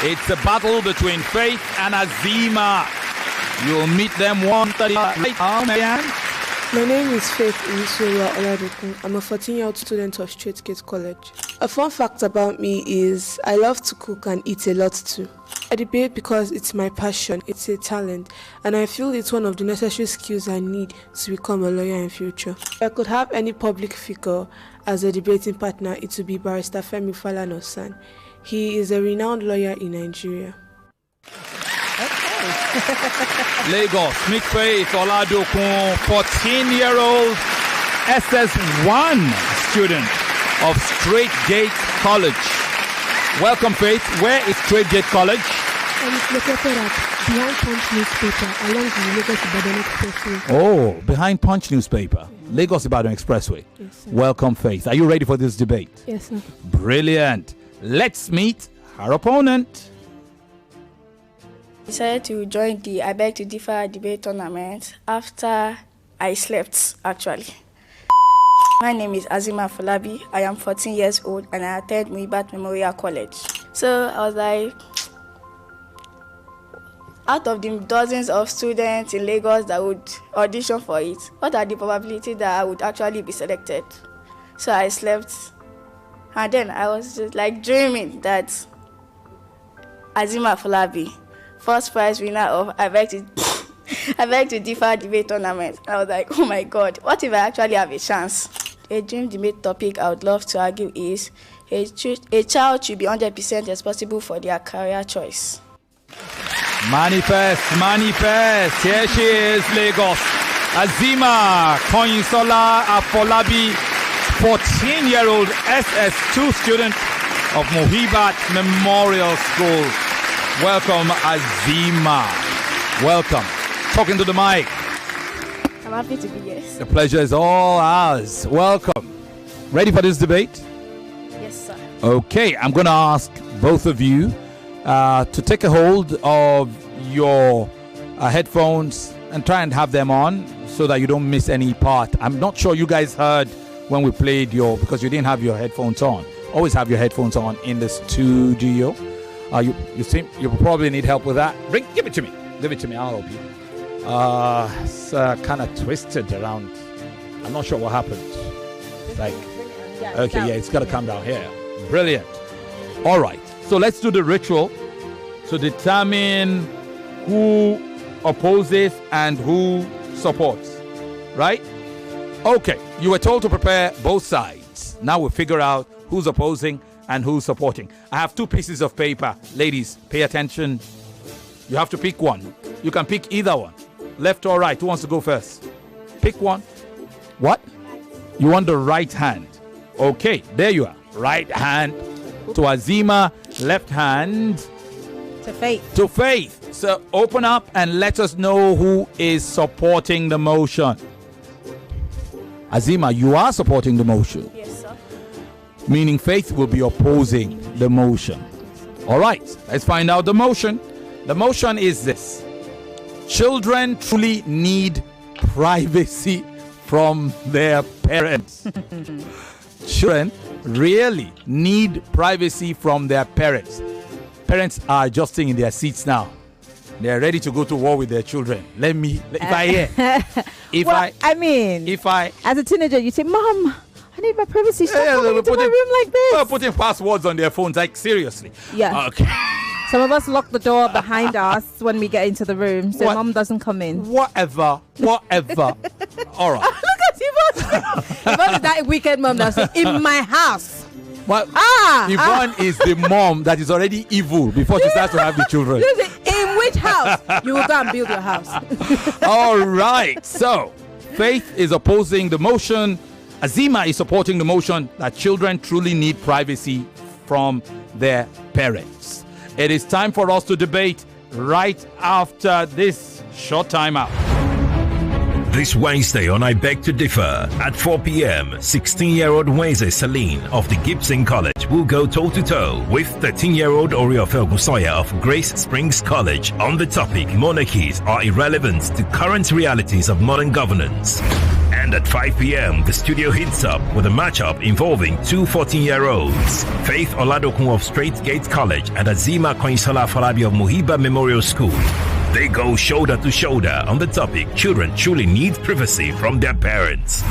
It's a battle between Faith and Azeemah. You'll meet them 1:30 later, Maryann. My name is Faith Kanyinsola Oladokun. I'm a 14-year-old student of Straightgate College. A fun fact about me is I love to cook and eat a lot too. I debate because it's my passion, it's a talent, and I feel it's one of the necessary skills I need to become a lawyer in future. If I could have any public figure as a debating partner, it would be Barrister Femi son. He is a renowned lawyer in Nigeria. Lagos, meet Faith Oladokun, 14-year-old SS1 student of Straightgate College. Welcome, Faith. Where is Straightgate College? It's located at behind Punch newspaper along the Lagos-Ibadan Expressway. Oh, behind Punch newspaper, Lagos-Ibadan Expressway. Yes, sir. Welcome, Faith. Are you ready for this debate? Yes, sir. Brilliant. Let's meet her opponent. I decided to join the I Beg to Differ debate tournament after I slept, actually. My name is Azeemah Afolabi. I am 14 years old and I attend Muhibat Memorial College. So I was like, out of the dozens of students in Lagos that would audition for it, what are the probability that I would actually be selected? So I slept, and then I was just like dreaming that Azeemah Afolabi, first prize winner of I Beg to Differ debate tournament. I was like, oh my God, what if I actually have a chance? A dream debate topic I would love to argue is a child should be 100% responsible for their career choice. Manifest. Here she is, Lagos. Azeemah Kanyinsola Afolabi, 14-year-old SS2 student of Muhibat Memorial School. Welcome, Azeemah. Welcome. Talking to the mic. I'm happy to be here. The pleasure is all ours. Welcome. Ready for this debate? Yes, sir. Okay, I'm going to ask both of you to take a hold of your headphones and try and have them on so that you don't miss any part. I'm not sure you guys heard when we played because you didn't have your headphones on. Always have your headphones on in the studio. You probably need help with that. Give it to me. I'll help you. It's kind of twisted around. I'm not sure what happened. It's got to come down here. Brilliant. All right. So let's do the ritual to determine who opposes and who supports. Right? Okay. You were told to prepare both sides. Now we'll figure out who's opposing and who's supporting. I have two pieces of paper. Ladies, pay attention. You have to pick one. You can pick either one. Left or right. Who wants to go first? Pick one. What? You want the right hand. Okay, there you are. Right hand to Azeemah. Left hand to Faith. So open up and let us know who is supporting the motion. Azeemah, you are supporting the motion. Yes, sir. Meaning Faith will be opposing the motion. All right, let's find out the motion. The motion is this. Children truly need privacy from their parents. Children really need privacy from their parents. Parents are adjusting in their seats now. They're ready to go to war with their children. As a teenager, you say, Mom, I need my privacy. Stop coming into my room like this. We're putting passwords on their phones, like seriously. Yeah. Okay. Some of us lock the door behind us when we get into the room, so Mom doesn't come in. Whatever. All right. Look at Yvonne. Yvonne is that weekend mom that's in my house. Well, Yvonne is the mom that is already evil before she starts to have the children. In which house? You will go and build your house. All right. So, Faith is opposing the motion. Azeemah is supporting the motion that children truly need privacy from their parents. It is time for us to debate right after this short timeout. This Wednesday on I Beg to Differ at 4 p.m., 16-year-old Wednesday Celine of the Gibson College will go toe-to-toe with 13-year-old Oriofe Ogunsanya of Grace Springs College on the topic Monarchies are irrelevant to current realities of modern governance. And And at 5 p.m., the studio hits up with a matchup involving two 14-year-olds, Faith Oladokun of Straightgate College and Azeemah Afolabi of Muhibat Memorial School. They go shoulder to shoulder on the topic children truly need privacy from their parents.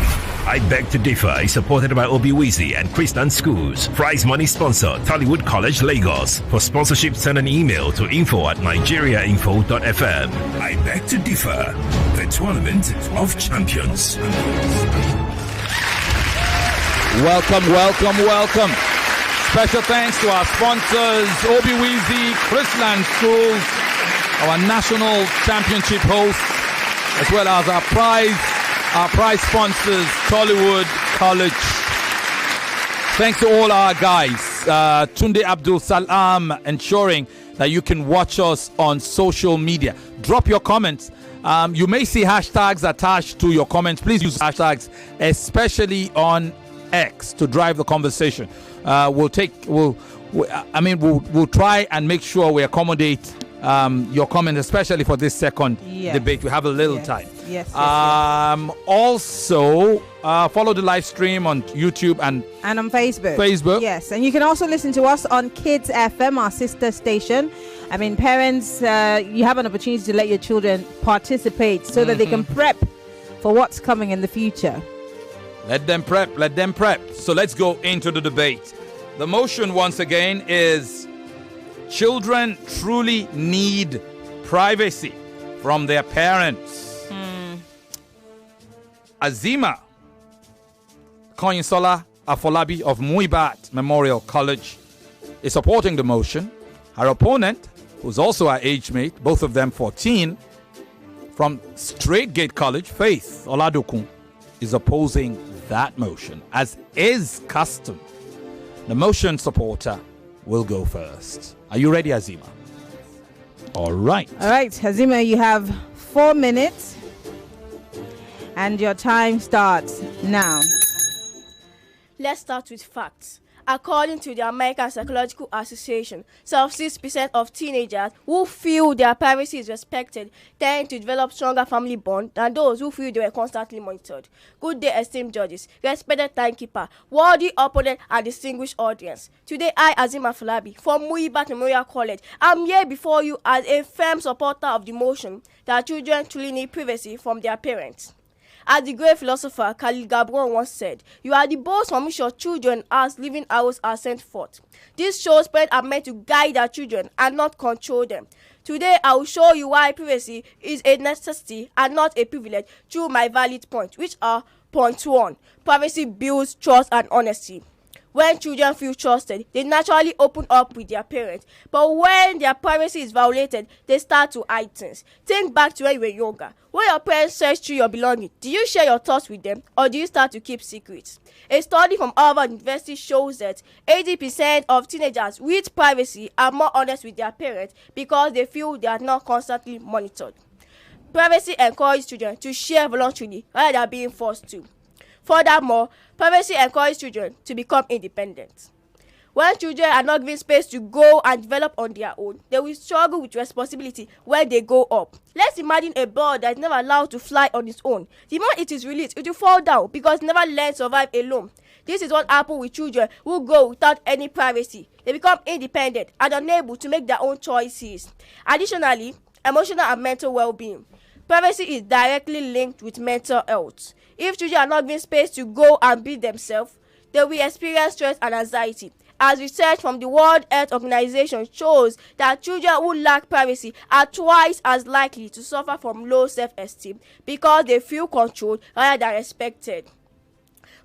I Beg to Differ is supported by Obiwizi and Christian Schools. Prize money sponsor, Tollywood College, Lagos. For sponsorship, send an email to info@nigeriainfo.fm. I Beg to Differ, the Tournament of Champions. Welcome. Special thanks to our sponsors, Obiwizi, Christian Schools, our national championship hosts, as well as our prize sponsors, Tollywood College. Thanks to all our guys. Tunde Abdul Salam, ensuring that you can watch us on social media. Drop your comments. You may see hashtags attached to your comments. Please use hashtags, especially on X, to drive the conversation. We'll try and make sure we accommodate your comment, especially for this second debate. We have a little time. Yes. Also, follow the live stream on YouTube and on Facebook. Yes, and you can also listen to us on Kids FM, our sister station. I mean, parents, you have an opportunity to let your children participate so that they can prep for what's coming in the future. Let them prep. So let's go into the debate. The motion, once again, is children truly need privacy from their parents. Azeemah Kanyinsola Afolabi of Muhibat Memorial College is supporting the motion. Her opponent, who's also our age mate, both of them 14, from Straightgate College, Faith Oladokun, is opposing that motion. As is custom, the motion supporter will go first. Are you ready, Azeemah? All right, Azeemah, you have 4 minutes. And your time starts now. Let's start with facts. According to the American Psychological Association, 6% of teenagers who feel their privacy is respected tend to develop stronger family bond than those who feel they were constantly monitored. Good day, esteemed judges, respected timekeeper, worthy opponent, and distinguished audience. Today, I, Azeemah Afolabi, from Muhibat Memorial College, am here before you as a firm supporter of the motion that children truly need privacy from their parents. As the great philosopher Khalil Gibran once said, you are the boats from which your children as living arrows are sent forth. This shows parents are meant to guide their children and not control them. Today, I will show you why privacy is a necessity and not a privilege through my valid points, which are: point 1, privacy builds trust and honesty. When children feel trusted, they naturally open up with their parents. But when their privacy is violated, they start to hide things. Think back to when you were younger. When your parents search through your belongings, do you share your thoughts with them or do you start to keep secrets? A study from Harvard University shows that 80% of teenagers with privacy are more honest with their parents because they feel they are not constantly monitored. Privacy encourages children to share voluntarily rather than being forced to. Furthermore, privacy encourages children to become independent. When children are not given space to go and develop on their own, they will struggle with responsibility when they grow up. Let's imagine a bird that is never allowed to fly on its own. The moment it is released, it will fall down because it never learned to survive alone. This is what happens with children who go without any privacy. They become independent and unable to make their own choices. Additionally, emotional and mental well-being. Privacy is directly linked with mental health. If children are not given space to go and be themselves, they will experience stress and anxiety. As research from the World Health Organization shows that children who lack privacy are twice as likely to suffer from low self-esteem because they feel controlled rather than respected.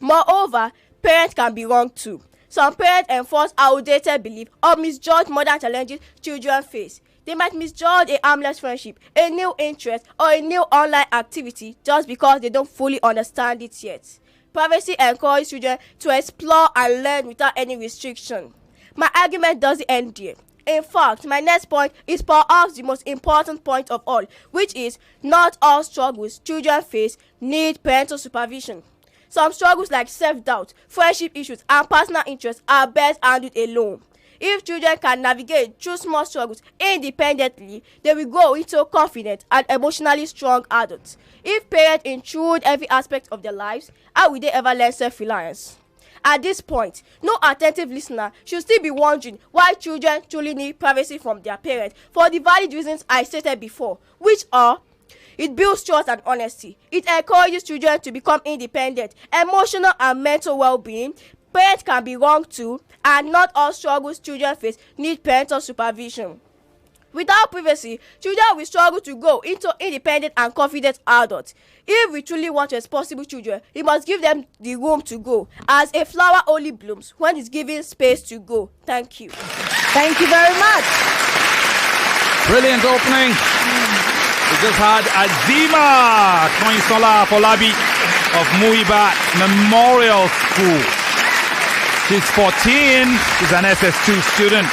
Moreover, parents can be wrong too. Some parents enforce outdated beliefs or misjudge modern challenges children face. They might misjudge a harmless friendship, a new interest, or a new online activity just because they don't fully understand it yet. Privacy encourages children to explore and learn without any restriction. My argument doesn't end here. In fact, my next point is perhaps the most important point of all, which is not all struggles children face need parental supervision. Some struggles like self-doubt, friendship issues, and personal interests are best handled alone. If children can navigate through small struggles independently, they will grow into confident and emotionally strong adults. If parents intrude every aspect of their lives, how will they ever learn self-reliance? At this point, no attentive listener should still be wondering why children truly need privacy from their parents for the valid reasons I stated before, which are: it builds trust and honesty. It encourages children to become independent, emotional and mental well-being. Parents can be wrong too, and not all struggles children face need parental supervision. Without privacy, children will struggle to grow into independent and confident adults. If we truly want responsible children, we must give them the room to grow, as a flower only blooms when it's given space to grow. Thank you. Thank you very much. Brilliant opening. We just had Azeemah Kanyinsola Afolabi of Muhibat Memorial School. She's 14. She's an SS2 student.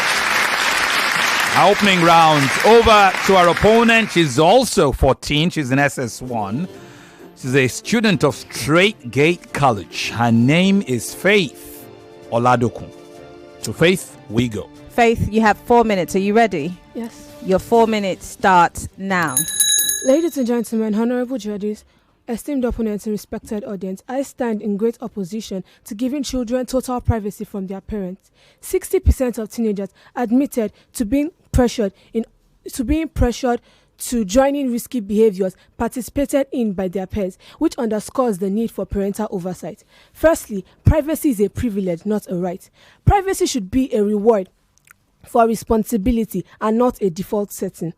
Our opening round. Over to our opponent. She's also 14. She's in SS1. She's a student of Straightgate College. Her name is Faith Oladokun. To Faith, we go. Faith, you have 4 minutes. Are you ready? Yes. Your 4 minutes starts now. Ladies and gentlemen, honorable judges, esteemed opponents and respected audience, I stand in great opposition to giving children total privacy from their parents. 60% of teenagers admitted to being pressured to join in risky behaviors participated in by their peers, which underscores the need for parental oversight. Firstly, privacy is a privilege, not a right. Privacy should be a reward for responsibility and not a default setting.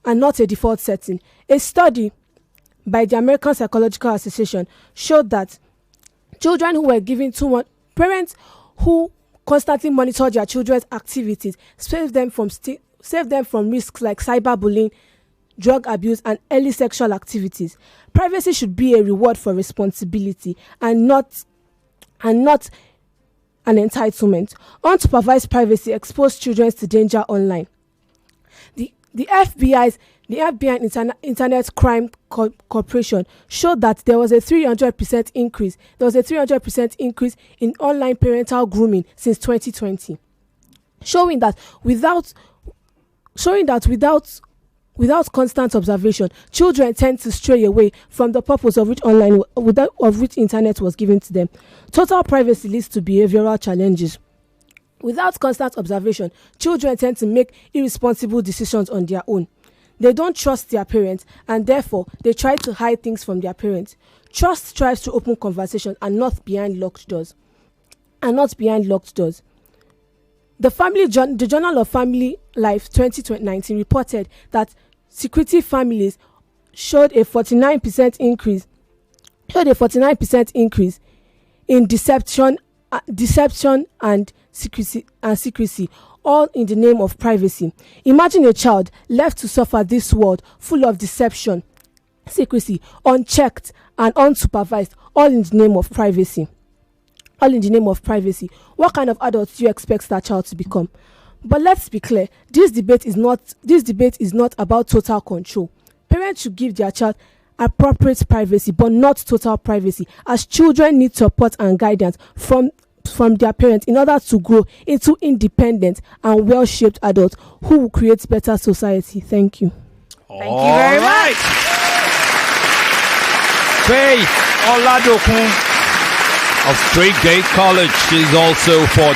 A study by the American Psychological Association showed that children who were given too much, parents who constantly monitor their children's activities save them from risks like cyberbullying, drug abuse, and early sexual activities. Privacy should be a reward for responsibility and not an entitlement. Unsupervised privacy exposes children to danger online. The FBI and Internet Crime Corporation showed that there was a 300% increase. There was a 300% increase in online parental grooming since 2020, showing that without constant observation, children tend to stray away from the purpose of which internet was given to them. Total privacy leads to behavioral challenges. Without constant observation, children tend to make irresponsible decisions on their own. They don't trust their parents, and therefore they try to hide things from their parents. Trust strives to open conversations and not behind locked doors. The Journal of Family Life 2019 reported that secretive families showed a 49% increase in deception and secrecy, all in the name of privacy. Imagine a child left to suffer this world full of deception, secrecy, unchecked and unsupervised, all in the name of privacy. What kind of adult do you expect that child to become? But let's be clear, this debate is not about total control. Parents should give their child appropriate privacy, but not total privacy, as children need support and guidance from their parents in order to grow into independent and well-shaped adults who will create better society. Thank you. Thank you very much. Faith Oladokun of Straightgate College. She's also 14.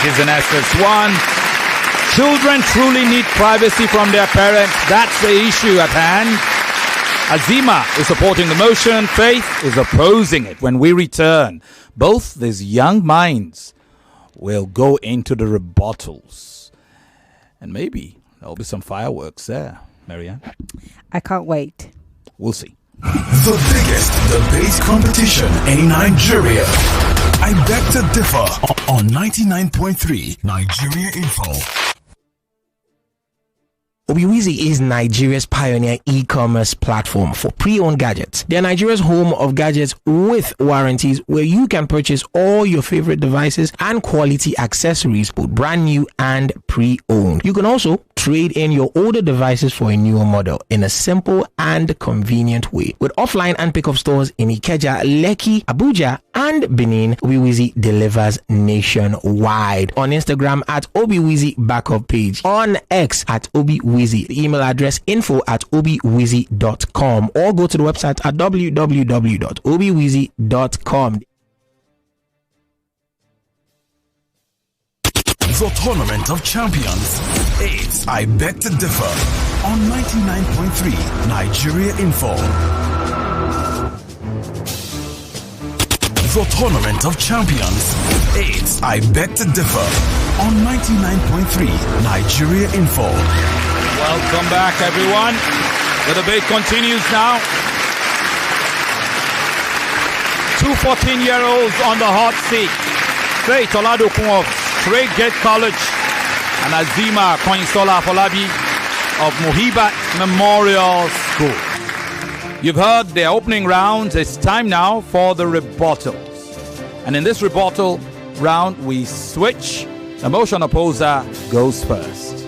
She's an SS1. Children truly need privacy from their parents. That's the issue at hand. Azeemah is supporting the motion. Faith is opposing it. When we return, both these young minds will go into the rebuttals. And maybe there'll be some fireworks there. Maryann? I can't wait. We'll see. The biggest debate competition in Nigeria. I beg to differ on 99.3 Nigeria Info. Obiwizi is Nigeria's pioneer e-commerce platform for pre-owned gadgets. They are Nigeria's home of gadgets with warranties, where you can purchase all your favorite devices and quality accessories, both brand new and pre-owned. You can also trade in your older devices for a newer model in a simple and convenient way. With offline and pickup stores in Ikeja, Lekki, Abuja, and Benin, Obiwizi delivers nationwide. On Instagram at Obiwizi Backup Page, on X at Obiwizi, the email address info@obiwizi.com, or go to the website at www.obiwizi.com. The Tournament of Champions. It's I Beg to Differ on 99.3 Nigeria Info. The Tournament of Champions. It's I Beg to Differ on 99.3 Nigeria Info. Welcome back, everyone. The debate continues now. 2 14-year-olds on the hot seat. Faith Oladokun of Straightgate College and Azeemah Afolabi of Muhibat Memorial School. You've heard their opening rounds. It's time now for the rebuttals. And in this rebuttal round, we switch. The motion opposer goes first.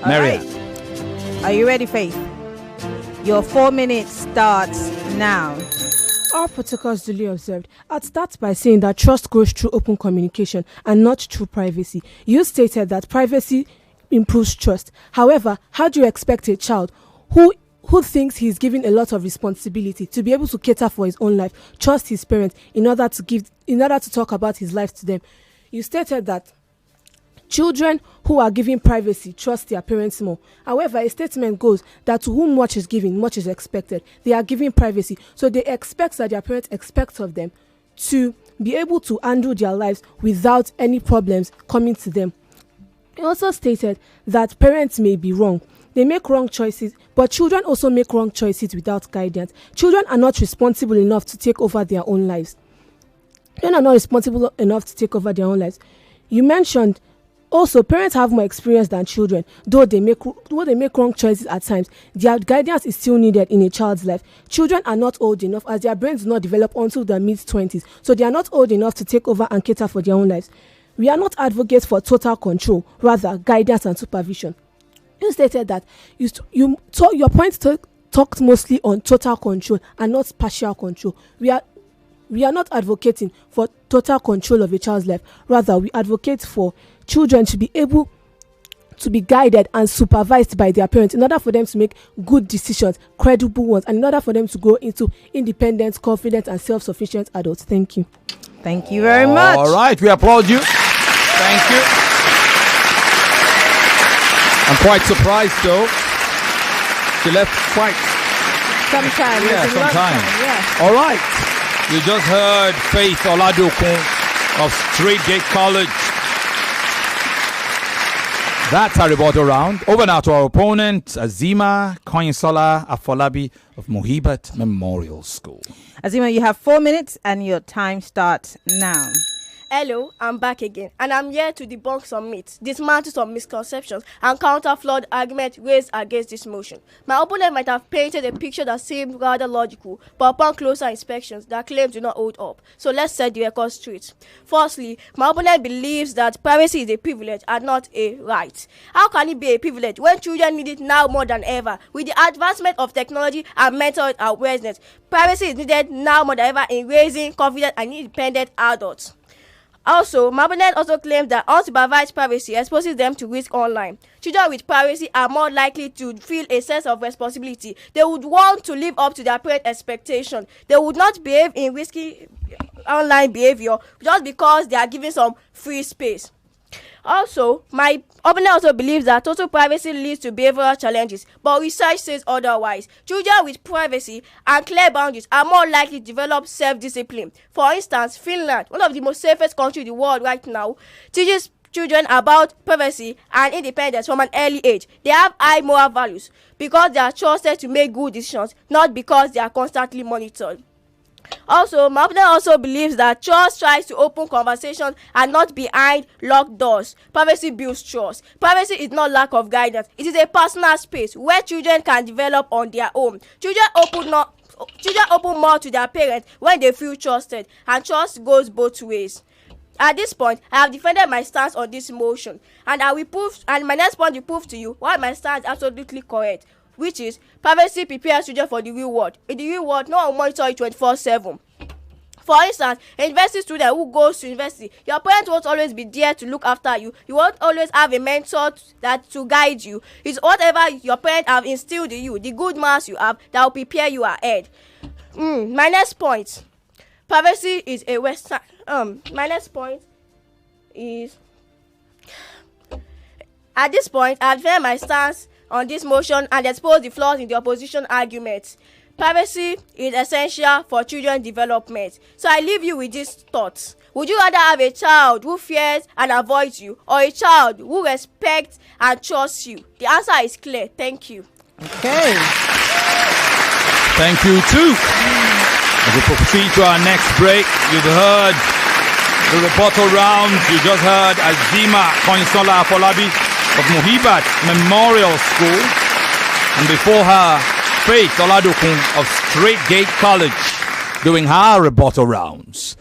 Maryann. Right. Are you ready, Faith? Your 4 minutes starts now. Our protocols duly observed. I'd start by saying that trust grows through open communication and not through privacy. You stated that privacy improves trust. However, how do you expect a child who thinks he's given a lot of responsibility to be able to cater for his own life, trust his parents in order to talk about his life to them? You stated that children who are given privacy trust their parents more. However, a statement goes that to whom much is given, much is expected. They are given privacy, so they expect that their parents expect of them to be able to handle their lives without any problems coming to them. He also stated that parents may be wrong. They make wrong choices, but children also make wrong choices without guidance. Children are not responsible enough to take over their own lives. Children are not responsible enough to take over their own lives. You mentioned also, parents have more experience than children. Though they make wrong choices at times, their guidance is still needed in a child's life. Children are not old enough, as their brains do not develop until their mid-20s, so they are not old enough to take over and cater for their own lives. We are not advocates for total control, rather guidance and supervision. You stated that your point talked mostly on total control and not partial control. We are not advocating for total control of a child's life. Rather, we advocate for children to be able to be guided and supervised by their parents in order for them to make good decisions, credible ones, and in order for them to grow into independent, confident, and self-sufficient adults. Thank you. Thank you very much. All right, we applaud you. Thank you. I'm quite surprised, though. She left quite sometime. Yeah. All right. You just heard Faith Oladokun of Straightgate College. That's our rebuttal round. Over now to our opponent, Azeemah Kanyinsola Afolabi of Muhibat Memorial School. Azeemah, you have 4 minutes and your time starts now. Hello, I'm back again, and I'm here to debunk some myths, dismantle some misconceptions, and counter flawed arguments raised against this motion. My opponent might have painted a picture that seemed rather logical, but upon closer inspections, their claims do not hold up. So let's set the record straight. Firstly, my opponent believes that privacy is a privilege and not a right. How can it be a privilege when children need it now more than ever? With the advancement of technology and mental awareness, privacy is needed now more than ever in raising confident and independent adults. Also, my opponent also claims that unsupervised privacy exposes them to risk online. Children with privacy are more likely to feel a sense of responsibility. They would want to live up to their parent expectation. They would not behave in risky online behavior just because they are given some free space. Also, my opponent also believes that total privacy leads to behavioral challenges, but research says otherwise. Children with privacy and clear boundaries are more likely to develop self-discipline. For instance, Finland, one of the most safest countries in the world right now, teaches children about privacy and independence from an early age. They have high moral values because they are trusted to make good decisions, not because they are constantly monitored. Also, my opponent also believes that trust tries to open conversations and not behind locked doors. Privacy builds trust. Privacy is not lack of guidance. It is a personal space where children can develop on their own. Children open more to their parents when they feel trusted, and trust goes both ways. At this point, I have defended my stance on this motion, and I will prove. And my next point will prove to you why my stance is absolutely correct, which is privacy prepares children for the real world. In the real world, no one will monitor you 24/7. For instance, a university student who goes to university, your parents won't always be there to look after you. You won't always have a mentor to guide you. It's whatever your parents have instilled in you, the good marks you have, that will prepare you ahead. My next point. Privacy is a Western. My next point is, at this point, I have defended my stance on this motion and exposed the flaws in the opposition arguments. Privacy is essential for children's development. So I leave you with these thoughts. Would you rather have a child who fears and avoids you, or a child who respects and trusts you? The answer is clear. Thank you. Okay. Thank you too. As we proceed to our next break, you've heard the rebuttal round. You just heard Azeemah Kanyinsola Afolabi of Muhibat Memorial School, and before her, Faith Oladokun of Straightgate College doing her rebuttal rounds.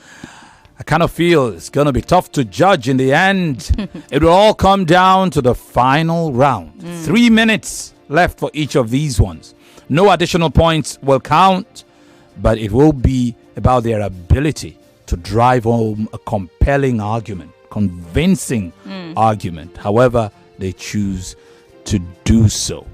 I kind of feel it's going to be tough to judge in the end. It will all come down to the final round. 3 minutes left for each of these ones. No additional points will count, but it will be about their ability to drive home a compelling argument, convincing argument, however they choose to do so.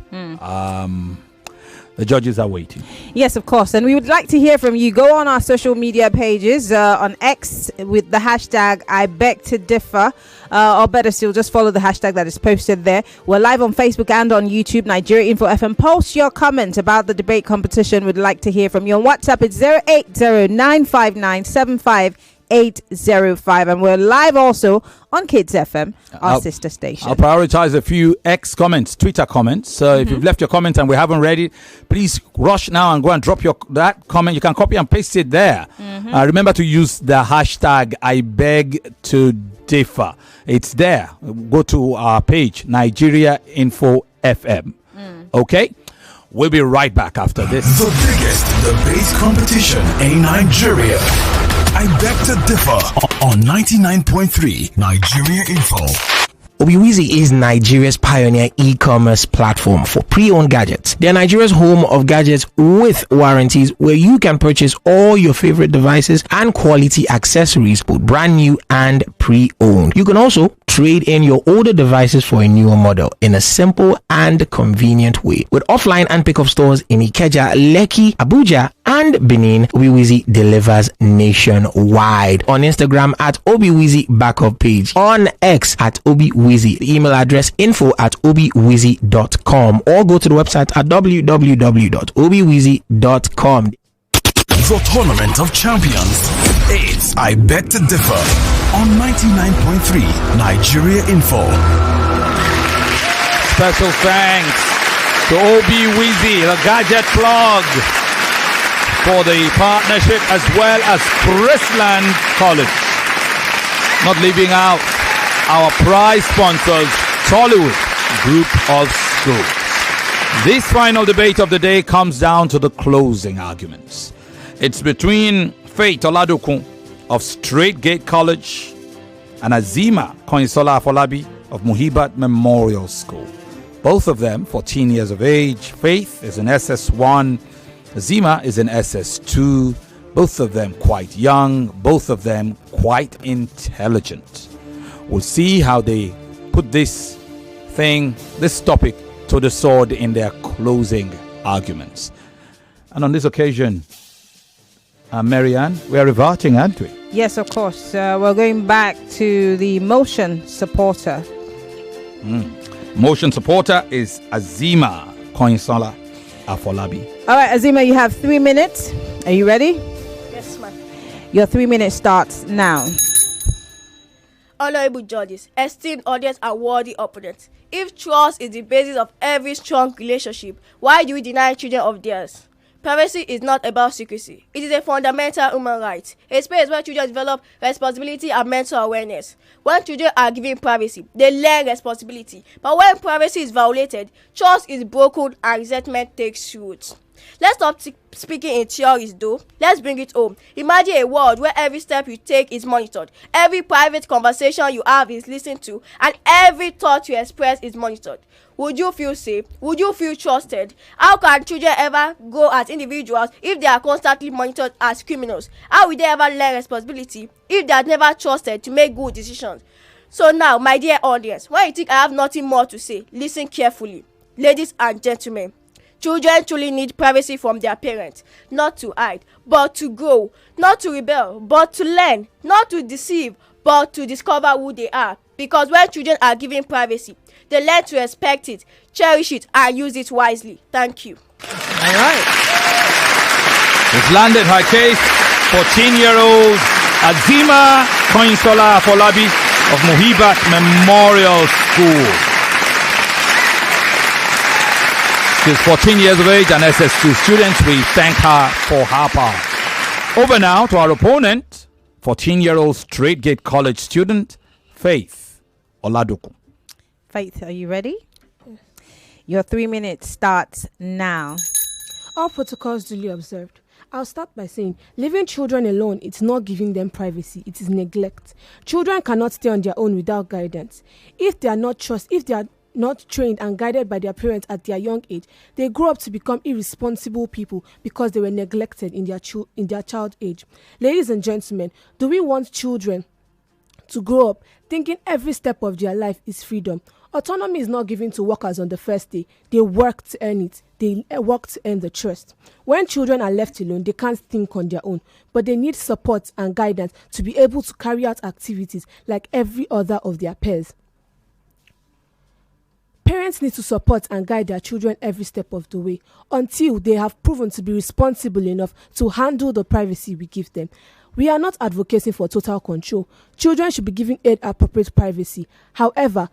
The judges are waiting. Yes, of course. And we would like to hear from you. Go on our social media pages on X with the hashtag I beg to differ. Or better still, just follow the hashtag that is posted there. We're live on Facebook and on YouTube, Nigeria Info FM. Post your comment about the debate competition. We'd like to hear from you. On WhatsApp, it's 080-959-75805. And we're live also on Kids FM, our sister station. I'll prioritize a few X comments, Twitter comments. So if you've left your comment and we haven't read it, please rush now and go and drop that comment. You can copy and paste it there. Remember to use the hashtag I beg to differ. It's there. Go to our page, Nigeria Info FM. Okay? We'll be right back after this. The biggest debate competition in Nigeria. I beg to differ on 99.3 Nigeria Info. Obiwizi is Nigeria's pioneer e-commerce platform for pre-owned gadgets. They are Nigeria's home of gadgets with warranties, where you can purchase all your favorite devices and quality accessories, both brand new and pre-owned. You can also trade in your older devices for a newer model in a simple and convenient way. With offline and pickup stores in Ikeja, Lekki, Abuja, and Benin, Obiwizi delivers nationwide. On Instagram at Obiwizi Backup Page, on X at Obiwizi, the email address info@obiwizi.com, or go to the website at www.obiwizi.com. The Tournament of Champions. It's I Beg to Differ on 99.3 Nigeria Info. Special thanks to Obiwizi, the gadget plug, for the partnership, as well as Chrisland College. Not leaving out our prize sponsors, Tollywood Group of Schools. This final debate of the day comes down to the closing arguments. It's between Faith Oladokun of Straightgate College and Azeemah Kanyinsola Afolabi of Muhibat Memorial School. Both of them 14 years of age. Faith is in SS1. Azeemah is in SS2. Both of them quite young. Both of them quite intelligent. We'll see how they put this topic to the sword in their closing arguments. And on this occasion, Maryann, we are reverting, aren't we? Yes, of course. We're going back to the motion supporter. Motion supporter is Azeemah Kanyinsola Afolabi. All right, Azeemah, you have 3 minutes. Are you ready? Yes, ma'am. Your 3 minutes starts now. Honorable judges, esteemed audience, and worthy opponents. If trust is the basis of every strong relationship, why do we deny children of theirs? Privacy is not about secrecy. It is a fundamental human right, a space where children develop responsibility and mental awareness. When children are given privacy, they learn responsibility. But when privacy is violated, trust is broken and resentment takes root. Let's stop speaking in theories though. Let's bring it home. Imagine a world where every step you take is monitored, every private conversation you have is listened to, and every thought you express is monitored. Would you feel safe? Would you feel trusted? How can children ever grow as individuals if they are constantly monitored as criminals? How will they ever learn responsibility if they are never trusted to make good decisions? So now, my dear audience, when you think I have nothing more to say, listen carefully. Ladies and gentlemen, children truly need privacy from their parents, not to hide, but to grow, not to rebel, but to learn, not to deceive, but to discover who they are. Because when children are given privacy, they learn to respect it, cherish it, and use it wisely. Thank you. All right. It's landed her case. 14-year-old Azeemah Kanyinsola Afolabi of Muhibat Memorial School. She's 14 years of age and SS2 student. We thank her for her part. Over now to our opponent, 14-year-old Straightgate College student, Faith Oladokun. Faith, are you ready? Yes. Your 3 minutes starts now. All protocols duly observed. I'll start by saying, leaving children alone, it's not giving them privacy, it is neglect. Children cannot stay on their own without guidance. If they are not trained and guided by their parents at their young age, they grow up to become irresponsible people because they were neglected in their child age. Ladies and gentlemen, do we want children to grow up thinking every step of their life is freedom? Autonomy is not given to workers on the first day. They work to earn it. They work to earn the trust. When children are left alone, they can't think on their own, but they need support and guidance to be able to carry out activities like every other of their peers. Parents need to support and guide their children every step of the way until they have proven to be responsible enough to handle the privacy we give them. We are not advocating for total control. Children should be given age-appropriate privacy. However,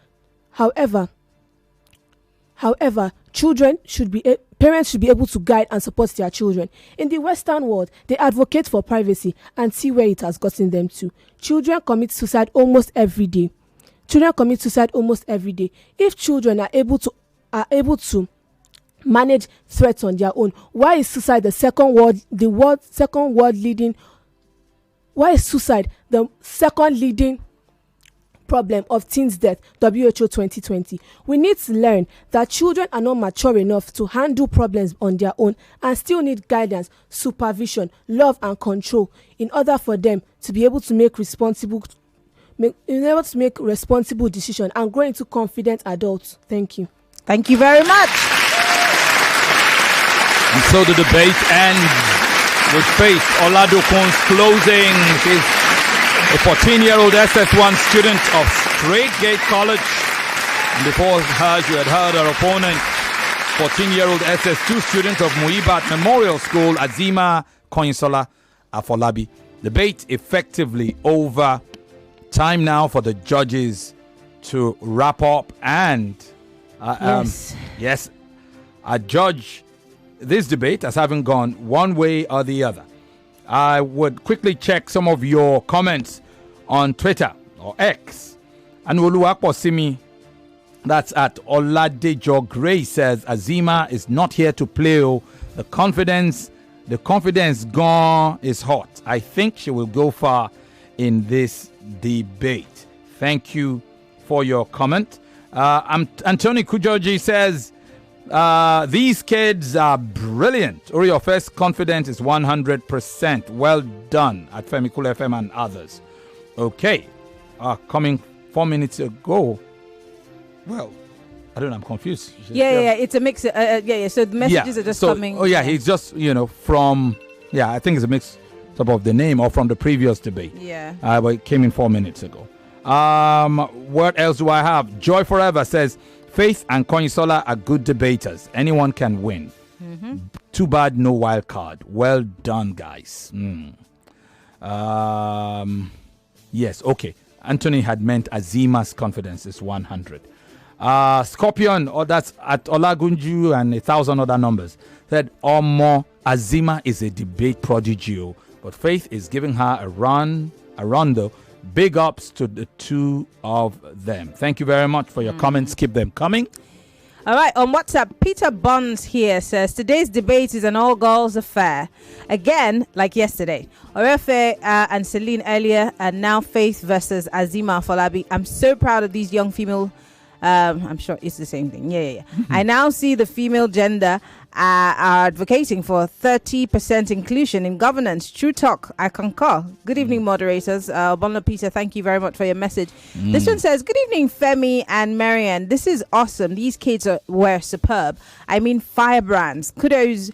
parents should be able to guide and support their children. In the Western world, they advocate for privacy and see where it has gotten them to. Children commit suicide almost every day. If children are able to manage threats on their own, why is suicide the second leading problem of teens' death? WHO 2020. We need to learn that children are not mature enough to handle problems on their own and still need guidance, supervision, love and control in order for them to be able to make responsible decisions and grow into confident adults. Thank you. Thank you very much. And so the debate ends with Faith Oladokun's closing. She's a 14-year-old SS1 student of Straightgate College. And before her, you had heard her opponent, 14-year-old SS2 student of Muhibat Memorial School, Azeemah Kanyinsola Afolabi. Debate effectively over. Time now for the judges to wrap up and I judge this debate as having gone one way or the other. I would quickly check some of your comments on Twitter or X. And Oluwaposimi, that's at Oladejo Gray, says Azeemah is not here to play. The confidence gone is hot. I think she will go far in this debate. Thank you for your comment. Anthony Kujoji says these kids are brilliant. Oriofe's confidence is 100%. Well done at Femi Kule FM and others. Okay. Coming 4 minutes ago. Well, I don't know. I'm confused. Yeah. It's a mix. So the messages are just coming. Oh, yeah. He's just, from, I think it's a mix of the name or from the previous debate. Yeah. But it came in 4 minutes ago. What else do I have? Joy Forever says, Faith and Kanyinsola are good debaters. Anyone can win. Mm-hmm. Too bad no wild card. Well done, guys. Yes, okay. Anthony had meant Azeemah's confidence is 100. Scorpion, that's at Olagunju and 1,000 other numbers, said, Azeemah is a debate prodigy, but Faith is giving her a run though. Big ups to the two of them. Thank you very much for your comments. Keep them coming. All right, on WhatsApp, Peter Bonds here says, today's debate is an all-girls affair. Again, like yesterday. Orefe and Celine earlier, and now Faith versus Azeemah Afolabi. I'm so proud of these young female. I'm sure it's the same thing. Yeah. I now see the female gender are advocating for 30% inclusion in governance. True talk. I concur. Good evening, moderators. Bonlo Peter, thank you very much for your message. This one says, good evening, Femi and Maryann. This is awesome. These kids were superb. I mean, firebrands. Kudos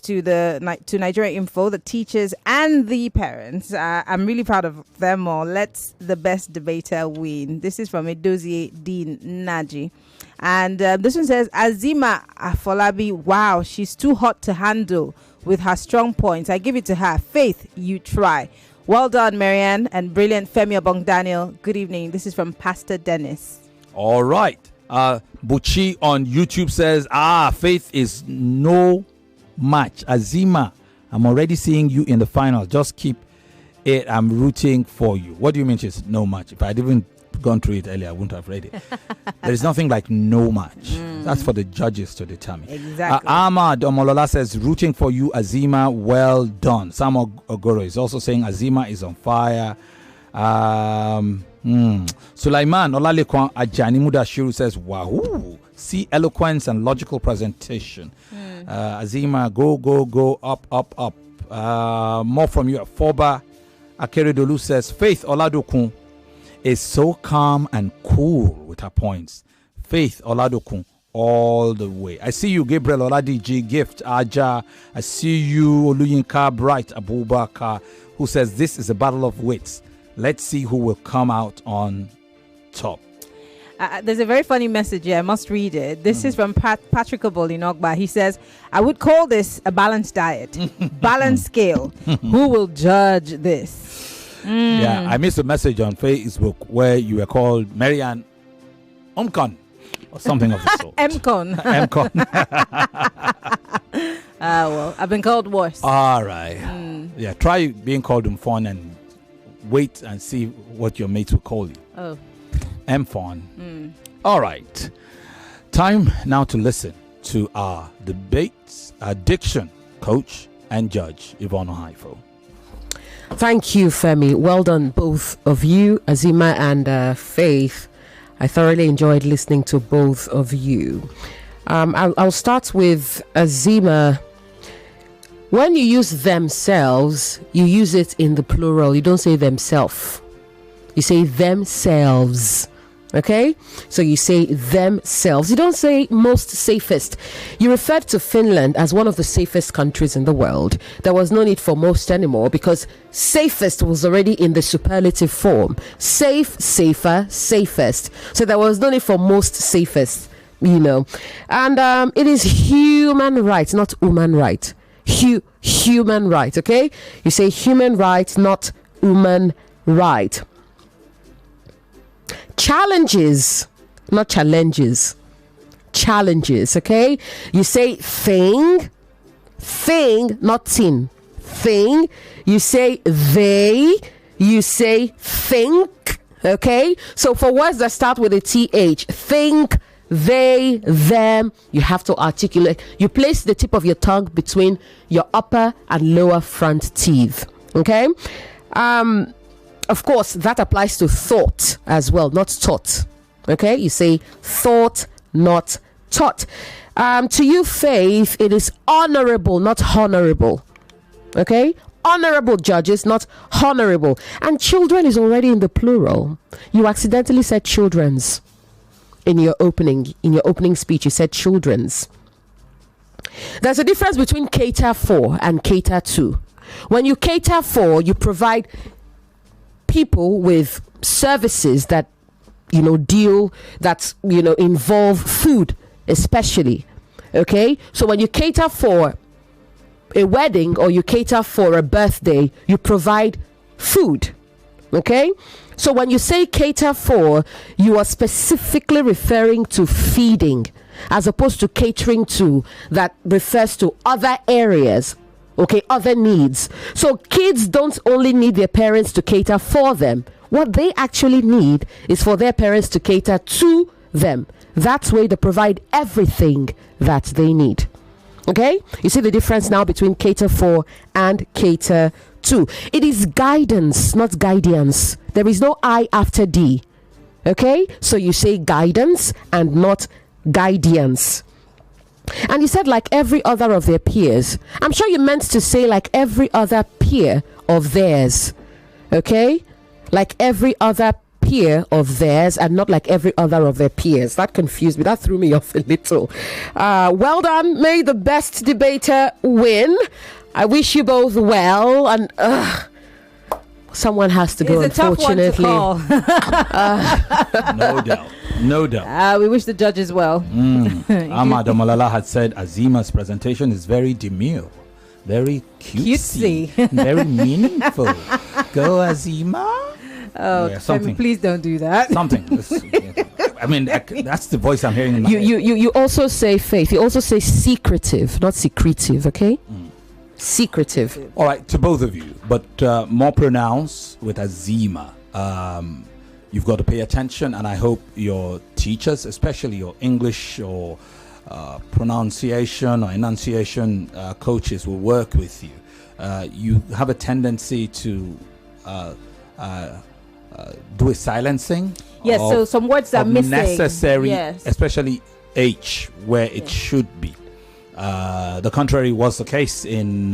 to to Nigeria Info, the teachers and the parents. I'm really proud of them all. Let the best debater win. This is from Edozie Dean Naji. And this one says, Azeemah Afolabi, wow, she's too hot to handle with her strong points. I give it to her. Faith, you try. Well done, Maryann, and brilliant Femi Obong-Daniels. Good evening. This is from Pastor Dennis. All right. Buchi on YouTube says, Faith is no match. Azeemah, I'm already seeing you in the final. Just keep it. I'm rooting for you. What do you mean she's no match? If I'd even gone through it earlier, I wouldn't have read it. There is nothing like no match. That's for the judges to determine. Exactly. Ahmad Omolola says, rooting for you, Azeemah. Well done. Sam Ogoro is also saying Azeemah is on fire. Sulaiman Olalekwan Ajani Mudashiru says, wahoo, see eloquence and logical presentation. Azeemah, go, up. More from you. Foba Akeredolu says, Faith Oladokun is so calm and cool with her points. Faith Oladokun all the way. I see you, Gabriel Oladiji, Gift Aja. I see you, Oluyinka Bright Abubakar, who says this is a battle of wits. Let's see who will come out on top. There's a very funny message here. I must read it. This is from Patrick Obol in Ogba. He says, I would call this a balanced diet, balanced scale. Who will judge this? Yeah, I missed a message on Facebook where you were called Maryann Okon or something of the sort. Mcon. Well, I've been called worse. All right. Yeah, try being called Mfon and wait and see what your mates will call you. Oh. Mfon. All right. Time now to listen to our debates, addiction coach and judge, Yvonne Ohaifo. Thank you, Femi. Well done, both of you, Azeemah and Faith. I thoroughly enjoyed listening to both of you. I'll start with Azeemah. When you use themselves, you use it in the plural. You don't say themselves. You say themselves. Okay? So you say themselves. You don't say most safest. You referred to Finland as one of the safest countries in the world. There was no need for most anymore because safest was already in the superlative form. Safe, safer, safest. So there was no need for most safest, And it is human right, not human right. Human right, okay? You say human right, not human right. Challenges, not challenges. Challenges, okay? You say thing, not tin. Thing. You say they. You say think, okay? So for words that start with a TH, think, they, them, you have to articulate. You place the tip of your tongue between your upper and lower front teeth, okay? Of course, that applies to thought as well, not taught. Okay, you say thought, not taught. To you, Faith, it is honorable, not honorable. Okay, honorable judges, not honorable. And children is already in the plural. You accidentally said children's in your opening speech. You said children's. There's a difference between cater for and cater to. When you cater for, you provide people with services that involve food, especially. Okay, so when you cater for a wedding or you cater for a birthday, you provide food. Okay, so when you say cater for, you are specifically referring to feeding, as opposed to catering to, that refers to other areas. Okay, other needs. So kids don't only need their parents to cater for them. What they actually need is for their parents to cater to them. That way they provide everything that they need. Okay? You see the difference now between cater for and cater to. It is guidance, not guidance. There is no I after D. Okay? So you say guidance and not guidance. And you said like every other of their peers. I'm sure you meant to say like every other peer of theirs. Okay? Like every other peer of theirs and not like every other of their peers. That confused me. That threw me off a little. Well done. May the best debater win. I wish you both well. And someone has to go, unfortunately. It's a tough one to call. No doubt. No doubt. We wish the judges well. Ahmad Amalala had said Azeemah's presentation is very demure, very cutesy. Very meaningful. Go Azeemah. Oh, yeah, something. Femi, please don't do that. Something. I mean, that's the voice I'm hearing in my head. You also say faith. You also say secretive, not secretive, okay? Secretive. All right, to both of you, but more pronounced with Azeemah. You've got to pay attention, and I hope your teachers, especially your English or pronunciation or enunciation coaches, will work with you. You have a tendency to do a silencing. Yes, so some words are missing. Necessary, yes. Especially H, where it should be. The contrary was the case in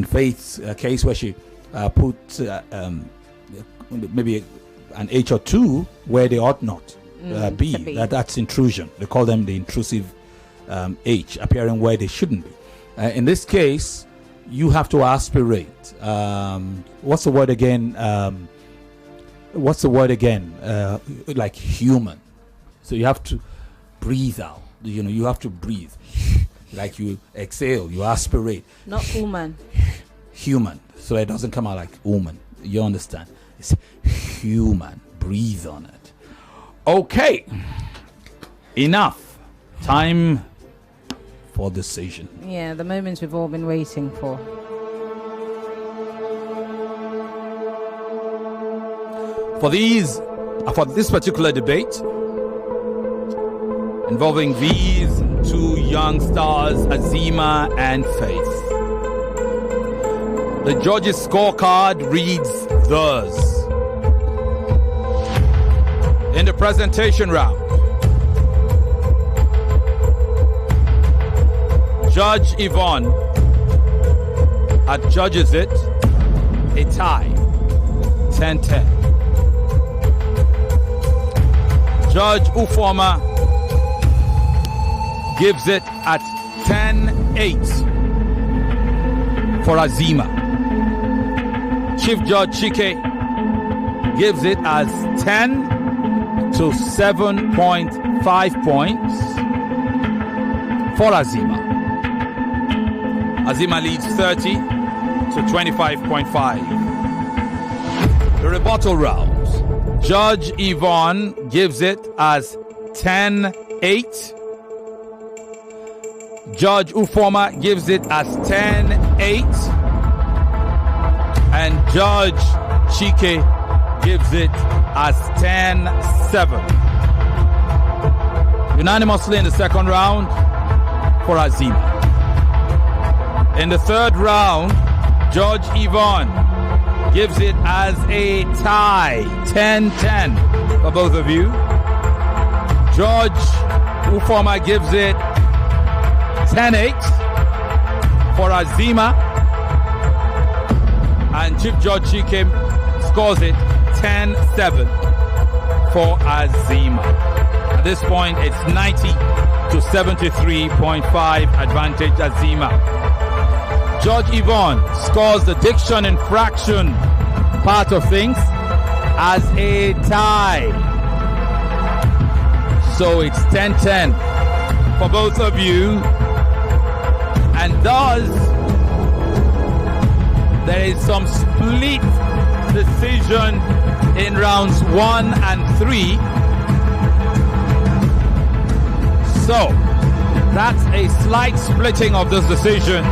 Faith's case, where she put maybe an H or two where they ought not be. That's intrusion. They call them the intrusive H, appearing where they shouldn't be. In this case, you have to aspirate. What's the word again? Like human. So you have to breathe out. You have to breathe. Like you exhale, you aspirate. Not human. Human. So it doesn't come out like woman. You understand? It's human. Breathe on it. Okay. Enough. Time for decision. Yeah, the moments we've all been waiting for. For this particular debate involving these two young stars, Azeemah and Faith, the judge's scorecard reads thus. In the presentation round, Judge Yvonne adjudges it a tie, 10-10. Judge Ufoma gives it at 10-8 for Azeemah. Chief Judge Chike gives it as 10 to 7.5 points for Azeemah. Azeemah leads 30 to 25.5. The rebuttal round. Judge Yvonne gives it as 10-8. Judge Ufoma gives it as 10-8. And Judge Chike gives it as 10-7. Unanimously in the second round for Azeemah. In the third round, Judge Yvonne gives it as a tie, 10-10 for both of you. Judge Ufoma gives it 10-8 for Azeemah. And Chief Judge Chike scores it 10-7 for Azeemah. At this point, it's 90 to 73.5 advantage Azeemah. Judge Yvonne scores the diction infraction part of things as a tie. So it's 10-10 for both of you. And thus, there is some split decision in rounds 1 and 3. So that's a slight splitting of this decision.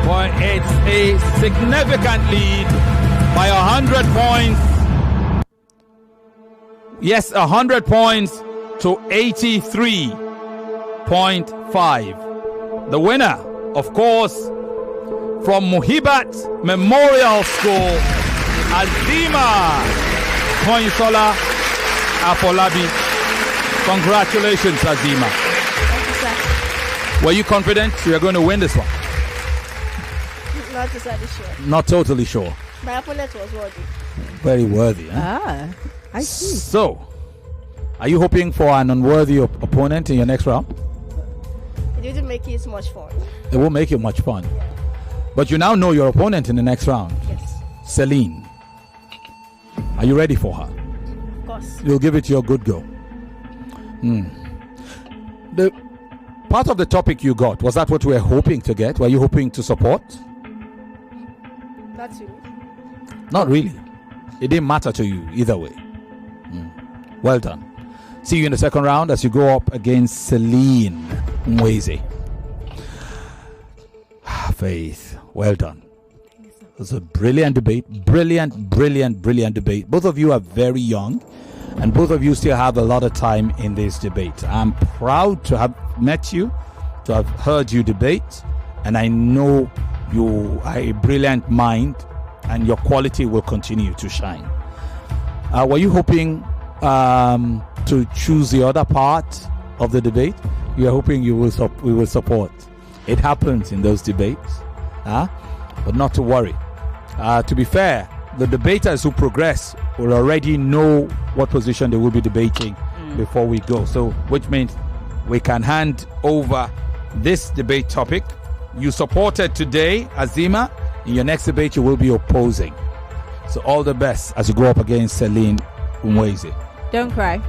But it's a significant lead by 100 points. Yes, 100 points to 83.5. The winner, of course, from Muhibat Memorial School, Azeemah Kanyinsola Afolabi. Congratulations, Azeemah. Thank you, sir. Were you confident you were going to win this one? Not totally sure. Not totally sure. My opponent was worthy. Very worthy, huh? Ah, I see. So, are you hoping for an unworthy opponent in your next round? It didn't make it much fun. It won't make it much fun. But you now know your opponent in the next round. Yes. Celine. Are you ready for her? Of course. You'll give it your good go. The part of the topic you got, was that what you were hoping to get? Were you hoping to support? That's you. Not really. It didn't matter to you either way. Well done. See you in the second round as you go up against Celine Mweze. Faith, well done. It was a brilliant debate. Brilliant debate. Both of you are very young, and both of you still have a lot of time in this debate. I'm proud to have met you, to have heard you debate, and I know you are a brilliant mind, and your quality will continue to shine. Were you hoping to choose the other part of the debate? You are hoping we will support. It happens in those debates, but not to worry. To be fair, the debaters who progress will already know what position they will be debating before we go. So, which means we can hand over this debate topic. You supported today, Azeemah. In your next debate, you will be opposing. So all the best as you go up against Celine Mweze. Don't cry.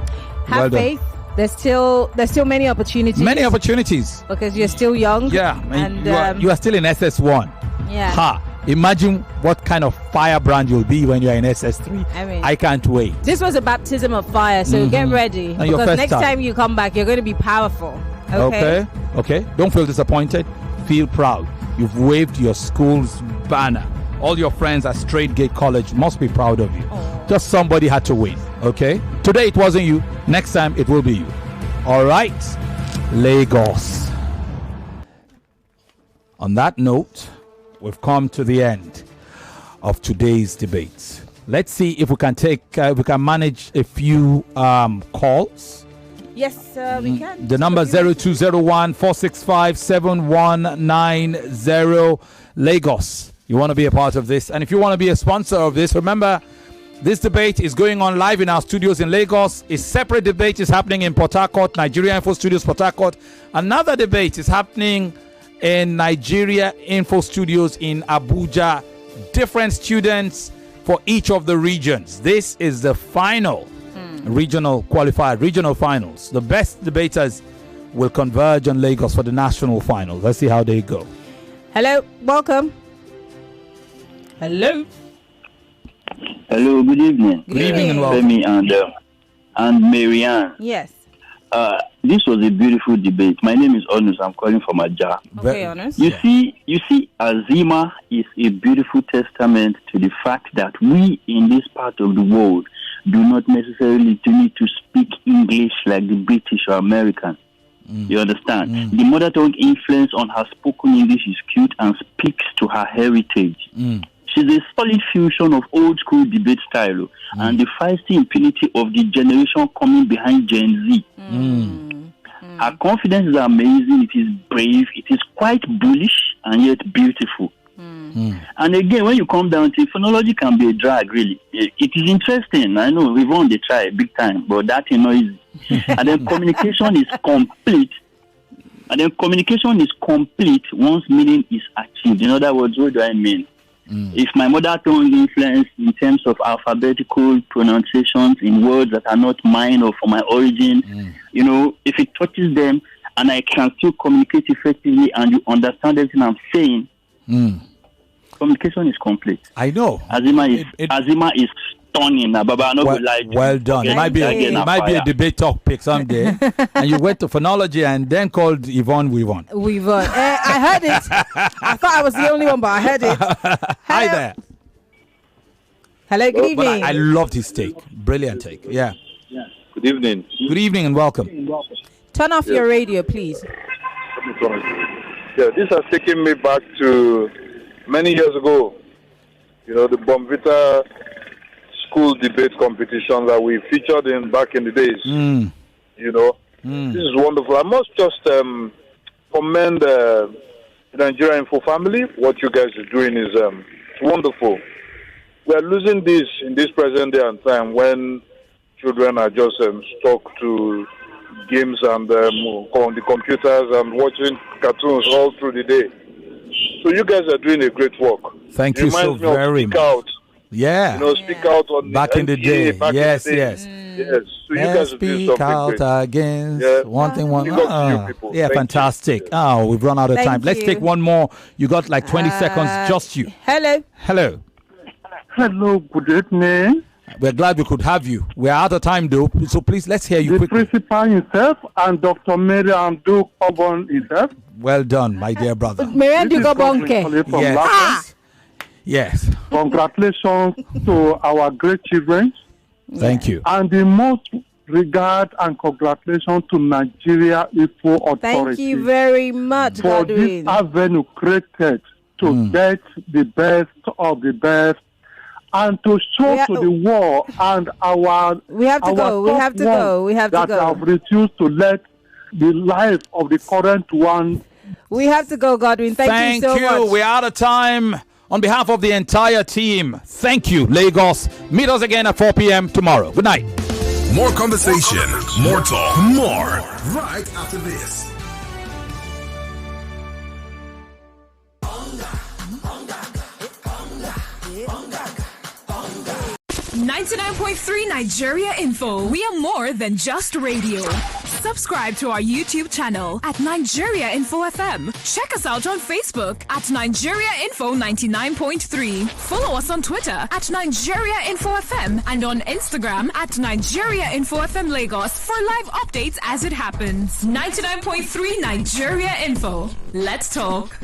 Have faith. There's still many opportunities. Many opportunities. Because you're still young. Yeah. And you are still in SS1. Yeah. Ha. Imagine what kind of firebrand you'll be when you're in SS3. I can't wait. This was a baptism of fire, so get ready. And because next time you come back, you're going to be powerful. Okay. Don't feel disappointed. Feel proud. You've waved your school's banner. All your friends at Straightgate College must be proud of you. Aww. Just somebody had to win. Okay? Today it wasn't you. Next time it will be you. All right. Lagos. On that note, we've come to the end of today's debates. Let's see if we can manage a few calls. Yes, we can. The number 0201-465-7190. Lagos. You want to be a part of this. And if you want to be a sponsor of this, remember, this debate is going on live in our studios in Lagos. A separate debate is happening in Port Harcourt, Nigeria Info Studios, Port Harcourt. Another debate is happening in Nigeria Info Studios in Abuja. Different students for each of the regions. This is the final regional finals. The best debaters will converge on Lagos for the national final. Let's see how they go. Hello, welcome. Hello, good evening. Good evening and welcome. Femi and Maryann. Yes. This was a beautiful debate. My name is Onus. I'm calling from Aja. Okay, Onus. You see, Azeemah is a beautiful testament to the fact that we in this part of the world do not necessarily need to speak English like the British or American. You understand? The mother tongue influence on her spoken English is cute and speaks to her heritage. She's a solid fusion of old school debate style and the feisty impunity of the generation coming behind Gen Z. Her confidence is amazing. It is brave. It is quite bullish and yet beautiful. And again, when you come down to it, phonology can be a drag, really. It is interesting. I know we've won the try big time, but that is easy. And then communication is complete. Once meaning is achieved. In other words, what do I mean? If my mother tongue influence in terms of alphabetical pronunciations in words that are not mine or from my origin, if it touches them and I can still communicate effectively and you understand everything I'm saying, communication is complete. I know. Azeemah is stunning. Well done. It might be a debate topic someday. And you went to phonology and then called Yvonne Weavon. I heard it. I thought I was the only one, but I heard it. Hi there. Hello, good evening. I loved his take. Brilliant take. Yeah. Good Good evening. Good evening and welcome. Turn off your radio, please. Yeah, this has taken me back to many years ago. You know, the Bombita school debate competition that we featured in back in the days. You know, this is wonderful. I must just commend the Nigeria Info family. What you guys are doing is wonderful. We are losing this in this present day and time when children are just stuck to games and on the computers and watching cartoons all through the day. So you guys are doing a great work. Thank you so very much. Out. Yeah. You know, speak out on back in the day. Yes. Yes. So you guys are doing speak something out great. Against one thing. Yeah, fantastic. You. Oh, we've run out of time. Let's you. take one more. You got like 20 seconds. Just you. Hello. Hello, good evening. We're glad we could have you. We're out of time, though. So please, let's hear you quickly. The principal himself and Dr. Maryann Obong himself. Well done, my dear brother. Maryann Obong. Yes. Yes. Congratulations to our great children. Thank you. And the most regard and congratulations to Nigeria Info Authority. Thank you very much, for Godwin. this avenue created to get the best of the best and to show to the world and our we have to go. That have refused to let the life of the current one. We have to go, Godwin. Thank you so much. We're out of time. On behalf of the entire team, thank you, Lagos. Meet us again at 4 p.m. tomorrow. Good night. More conversation, more talk, more right after this. 99.3 Nigeria Info. We are more than just radio. Subscribe to our YouTube channel at Nigeria Info FM. Check us out on Facebook at Nigeria Info 99.3. Follow us on Twitter at Nigeria Info FM and on Instagram at Nigeria Info FM Lagos for live updates as it happens. 99.3 Nigeria Info. Let's talk.